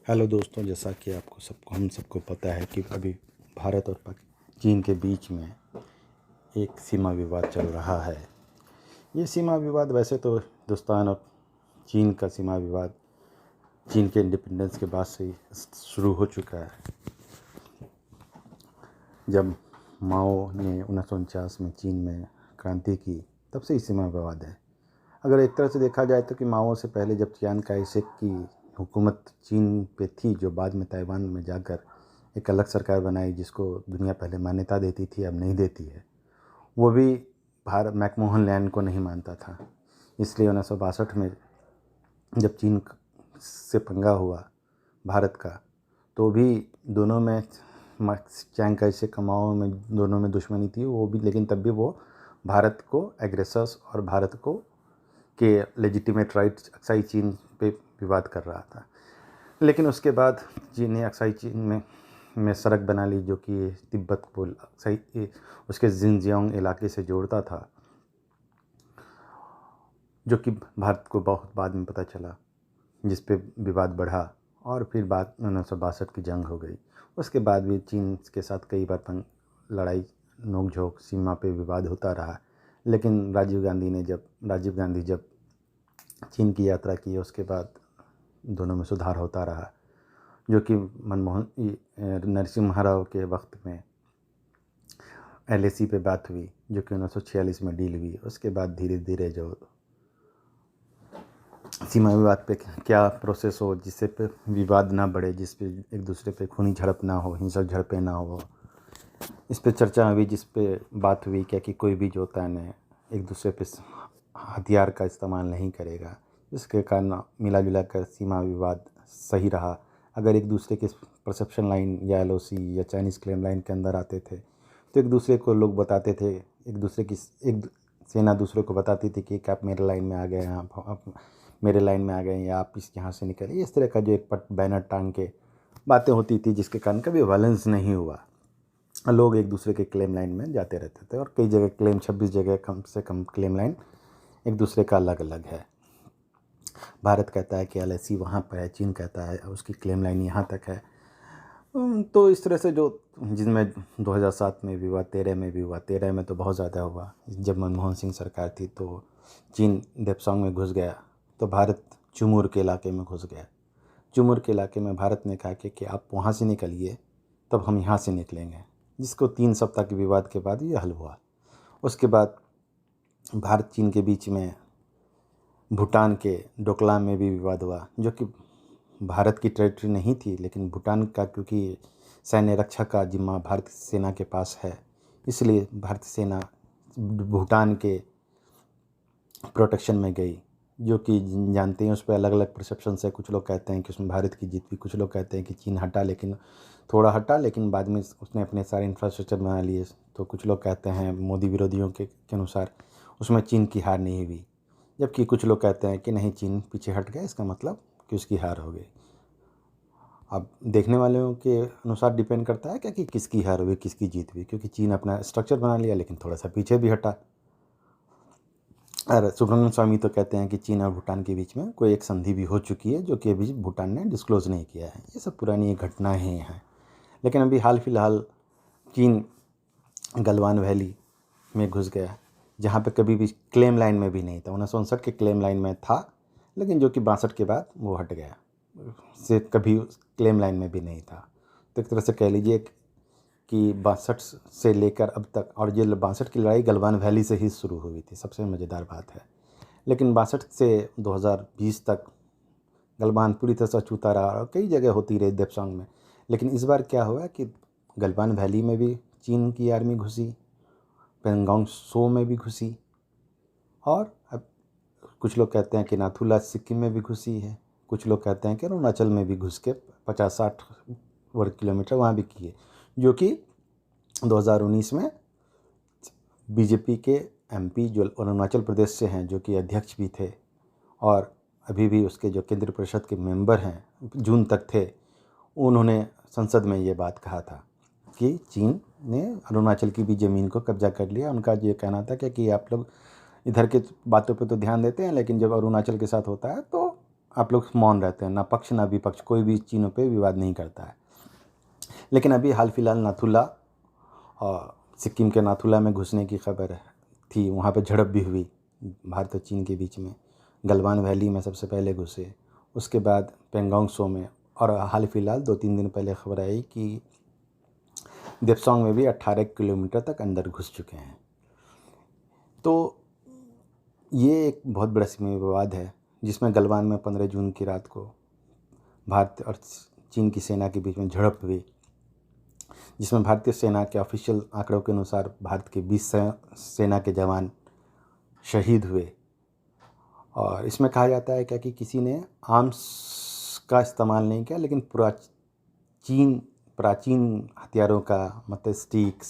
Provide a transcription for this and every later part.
Hello दोस्तों, जैसा कि हम सबको पता है कि अभी भारत और चीन के बीच में एक सीमा विवाद चल रहा है। ये सीमा विवाद वैसे तो हिंदुस्तान और चीन का सीमा विवाद चीन के इंडिपेंडेंस के बाद से ही शुरू हो चुका है। जब माओ ने 1949 में चीन में क्रांति की, तब से ही सीमा विवाद है। अगर एक तरह से देखा जाए तो कि माओ से पहले जब चियांग काई शेक की हुकूमत चीन पे थी, जो बाद में ताइवान में जाकर एक अलग सरकार बनाई जिसको दुनिया पहले मान्यता देती थी, अब नहीं देती है, वो भी भारत मैकमोहन लैंड को नहीं मानता था। इसलिए 1962 में जब चीन से पंगा हुआ भारत का, तो भी दोनों में चियांग काई शेक माओ में दोनों में दुश्मनी थी वो भी, लेकिन तब भी वो भारत को एग्रेसर्स और भारत को के लेजिटिमेट राइट्स अक्साई चीन पे विवाद कर रहा था। लेकिन उसके बाद चीन ने अक्साई चीन में सड़क बना ली, जो कि तिब्बत को अक्साई उसके जिनजियांग इलाके से जोड़ता था, जो कि भारत को बहुत बाद में पता चला, जिस पे विवाद बढ़ा और फिर बाद 1962 की जंग हो गई। उसके बाद भी चीन के साथ कई बार लड़ाई नोक-झोंक सीमा पे विवाद होता रहा। लेकिन राजीव गांधी जब चीन की यात्रा की, उसके बाद दोनों में सुधार होता रहा, जो कि नरसिम्हा राव के वक्त में LAC पे बात हुई, जो कि 1946 में डील हुई। उसके बाद धीरे धीरे जो सीमा विवाद पे क्या प्रोसेस हो जिससे पे विवाद ना बढ़े, जिस पे एक दूसरे पे खूनी झड़प ना हो, हिंसक झड़पें ना हो, इस पे चर्चा हुई, जिस पे बात हुई क्या कि कोई भी जो तय ने एक दूसरे पे हथियार का इस्तेमाल नहीं करेगा, जिसके कारण मिला जुला कर सीमा विवाद सही रहा। अगर एक दूसरे के परसेप्शन लाइन या LOC या चाइनीज़ क्लेम लाइन के अंदर आते थे, तो एक दूसरे को लोग बताते थे, एक सेना दूसरे को बताती थी कि आप मेरे लाइन में आ गए, आप मेरे लाइन में आ गए, या आप यहाँ से निकलिए। इस तरह का जो एक बैनर टांग के बातें होती थी, जिसके कारण कभी वायलेंस नहीं हुआ। लोग एक दूसरे के क्लेम लाइन में जाते रहते थे, और कई जगह 26 जगह कम से कम क्लेम लाइन एक दूसरे का अलग अलग है। भारत कहता है कि LAC वहाँ पर है, चीन कहता है उसकी क्लेम लाइन यहाँ तक है। तो इस तरह से जो जिनमें 2007 में भी हुआ, 13 में भी हुआ, 13 में तो बहुत ज़्यादा हुआ। जब मनमोहन सिंह सरकार थी तो चीन देप्सांग में घुस गया, तो भारत चुमूर के इलाके में घुस गया। चुमूर के इलाके में भारत ने कहा कि आप वहाँ से निकलिए, तब हम यहाँ से निकलेंगे, जिसको 3 सप्ताह के विवाद के बाद ये हल हुआ। उसके बाद भारत चीन के बीच में भूटान के डोकलाम में भी विवाद हुआ, जो कि भारत की टेरिटरी नहीं थी, लेकिन भूटान का क्योंकि सैन्य रक्षा का जिम्मा भारतीय सेना के पास है, इसलिए भारतीय सेना भूटान के प्रोटेक्शन में गई। जो कि जानते हैं उस पर अलग अलग परसेप्शन है। कुछ लोग कहते हैं कि उसमें भारत की जीत हुई, कुछ लोग कहते हैं कि चीन थोड़ा हटा, लेकिन बाद में उसने अपने सारे इंफ्रास्ट्रक्चर बना लिए। तो कुछ लोग कहते हैं मोदी विरोधियों के अनुसार उसमें चीन की हार नहीं हुई, जबकि कुछ लोग कहते हैं कि नहीं, चीन पीछे हट गया, इसका मतलब कि उसकी हार हो गई। अब देखने वालों के अनुसार डिपेंड करता है क्या कि किसकी हार हुई, किसकी जीत हुई, क्योंकि चीन अपना स्ट्रक्चर बना लिया, लेकिन थोड़ा सा पीछे भी हटा। और सुब्रमण्यम स्वामी तो कहते हैं कि चीन और भूटान के बीच में कोई एक संधि भी हो चुकी है, जो कि अभी भूटान ने डिस्क्लोज़ नहीं किया है। ये सब पुरानी घटनाएं हैं। लेकिन अभी हाल फिलहाल चीन गलवान वैली में घुस गया, जहाँ पे कभी भी क्लेम लाइन में भी नहीं था। 1959 के क्लेम लाइन में था, लेकिन जो कि 62 के बाद वो हट गया, से कभी क्लेम लाइन में भी नहीं था। तो एक तरह से कह लीजिए कि 62 से लेकर अब तक, और ये 62 की लड़ाई गलवान वैली से ही शुरू हुई थी, सबसे मज़ेदार बात है। लेकिन 62 से 2020 तक गलवान पूरी तरह से अछूता रहा, और कई जगह होती रही देप्सांग में। लेकिन इस बार क्या हुआ कि गलवान वैली में भी चीन की आर्मी घुसी, पेंगोंग सो में भी घुसी, और अब कुछ लोग कहते हैं कि नाथुला सिक्किम में भी घुसी है, कुछ लोग कहते हैं कि अरुणाचल में भी घुस के 50-60 वर्ग किलोमीटर वहाँ भी की है। जो कि 2019 में बीजेपी के MP जो अरुणाचल प्रदेश से हैं, जो कि अध्यक्ष भी थे और अभी भी उसके जो केंद्रीय परिषद के मेंबर हैं, जून तक थे, उन्होंने संसद में ये बात कहा था कि चीन ने अरुणाचल की भी ज़मीन को कब्जा कर लिया। उनका ये कहना था कि आप लोग इधर के बातों पे तो ध्यान देते हैं, लेकिन जब अरुणाचल के साथ होता है तो आप लोग मौन रहते हैं, ना पक्ष ना विपक्ष, कोई भी चीनों पे विवाद नहीं करता है। लेकिन अभी हाल फिलहाल नाथुला और सिक्किम के नाथुला में घुसने की खबर थी, वहाँ पे झड़प भी हुई भारत और चीन के बीच में। गलवान वैली में सबसे पहले घुसे, उसके बाद पेंगोंग त्सो में, और हाल फिलहाल 2-3 दिन पहले खबर आई कि देप्सोंग में भी 18 किलोमीटर तक अंदर घुस चुके हैं। तो ये एक बहुत बड़ा सीमा विवाद है, जिसमें गलवान में 15 जून की रात को भारत और चीन की सेना के बीच में झड़प हुई, जिसमें भारतीय सेना के ऑफिशियल आंकड़ों के अनुसार भारत के 20 सेना के जवान शहीद हुए। और इसमें कहा जाता है क्या कि किसी ने आर्म्स का इस्तेमाल नहीं किया, लेकिन प्राचीन हथियारों का, मतलब स्टिक्स,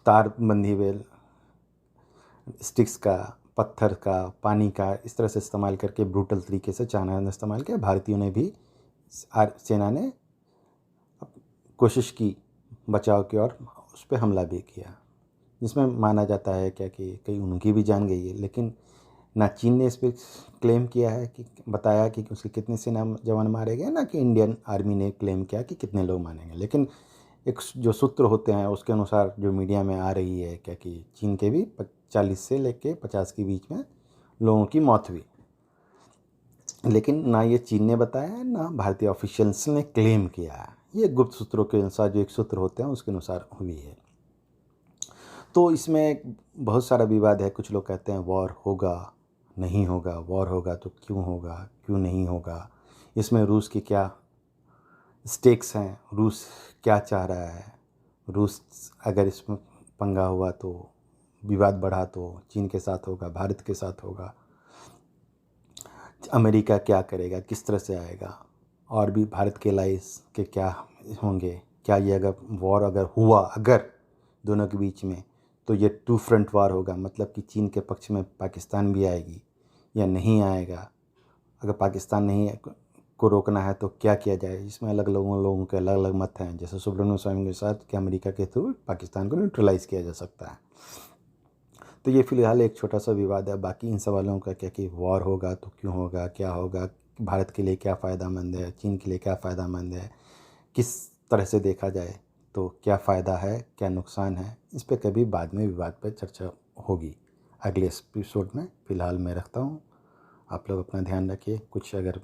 तार बंधी हुए स्टिक्स का, पत्थर का, पानी का, इस तरह से इस्तेमाल करके ब्रूटल तरीके से चाइना ने इस्तेमाल किया। भारतीयों ने भी, सेना ने कोशिश की बचाव की और उस पर हमला भी किया, जिसमें माना जाता है क्या कि कई उनकी भी जान गई है। लेकिन ना चीन ने इस पर क्लेम किया है कि बताया कि उसके कितने सेना जवान मारे गए, ना कि इंडियन आर्मी ने क्लेम किया कि कितने लोग मारेंगे। लेकिन एक जो सूत्र होते हैं उसके अनुसार जो मीडिया में आ रही है क्या कि चीन के भी 40 से लेके 50 के बीच में लोगों की मौत हुई। लेकिन ना ये चीन ने बताया है, ना भारतीय ऑफिशियल्स ने क्लेम किया है। ये गुप्त सूत्रों के अनुसार, जो एक सूत्र होते हैं उसके अनुसार हुई है। तो इसमें बहुत सारा विवाद है। कुछ लोग कहते हैं वॉर होगा, नहीं होगा, वॉर होगा तो क्यों होगा, क्यों नहीं होगा, इसमें रूस की क्या स्टेक्स हैं, रूस क्या चाह रहा है, रूस अगर इसमें पंगा हुआ तो, विवाद बढ़ा तो चीन के साथ होगा, भारत के साथ होगा, अमेरिका क्या करेगा, किस तरह से आएगा, और भी भारत के लाइस के क्या होंगे, क्या ये अगर वॉर अगर हुआ, अगर दोनों के बीच में, तो ये 2 फ्रंट वार होगा, मतलब कि चीन के पक्ष में पाकिस्तान भी आएगी या नहीं आएगा। अगर पाकिस्तान नहीं को रोकना है तो क्या किया जाए। इसमें अलग लोगों के अलग अलग मत हैं। जैसे सुब्रमण्यम स्वामी के साथ कि अमेरिका के थ्रू पाकिस्तान को न्यूट्रलाइज़ किया जा सकता है। तो ये फ़िलहाल एक छोटा सा विवाद है। बाकी इन सवालों का क्या कि वॉर होगा तो क्यों होगा, क्या होगा, भारत के लिए क्या फ़ायदामंद है, चीन के लिए क्या फ़ायदामंद है, किस तरह से देखा जाए तो क्या फ़ायदा है, क्या नुकसान है, इस पर कभी बाद में विवाद पर चर्चा होगी अगले एपिसोड में। फ़िलहाल मैं रखता हूँ। आप लोग अपना ध्यान रखिए। कुछ अगर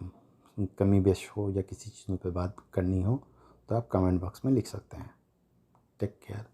कमी बेश हो या किसी चीज़ों पर बात करनी हो तो आप कमेंट बॉक्स में लिख सकते हैं। Take care.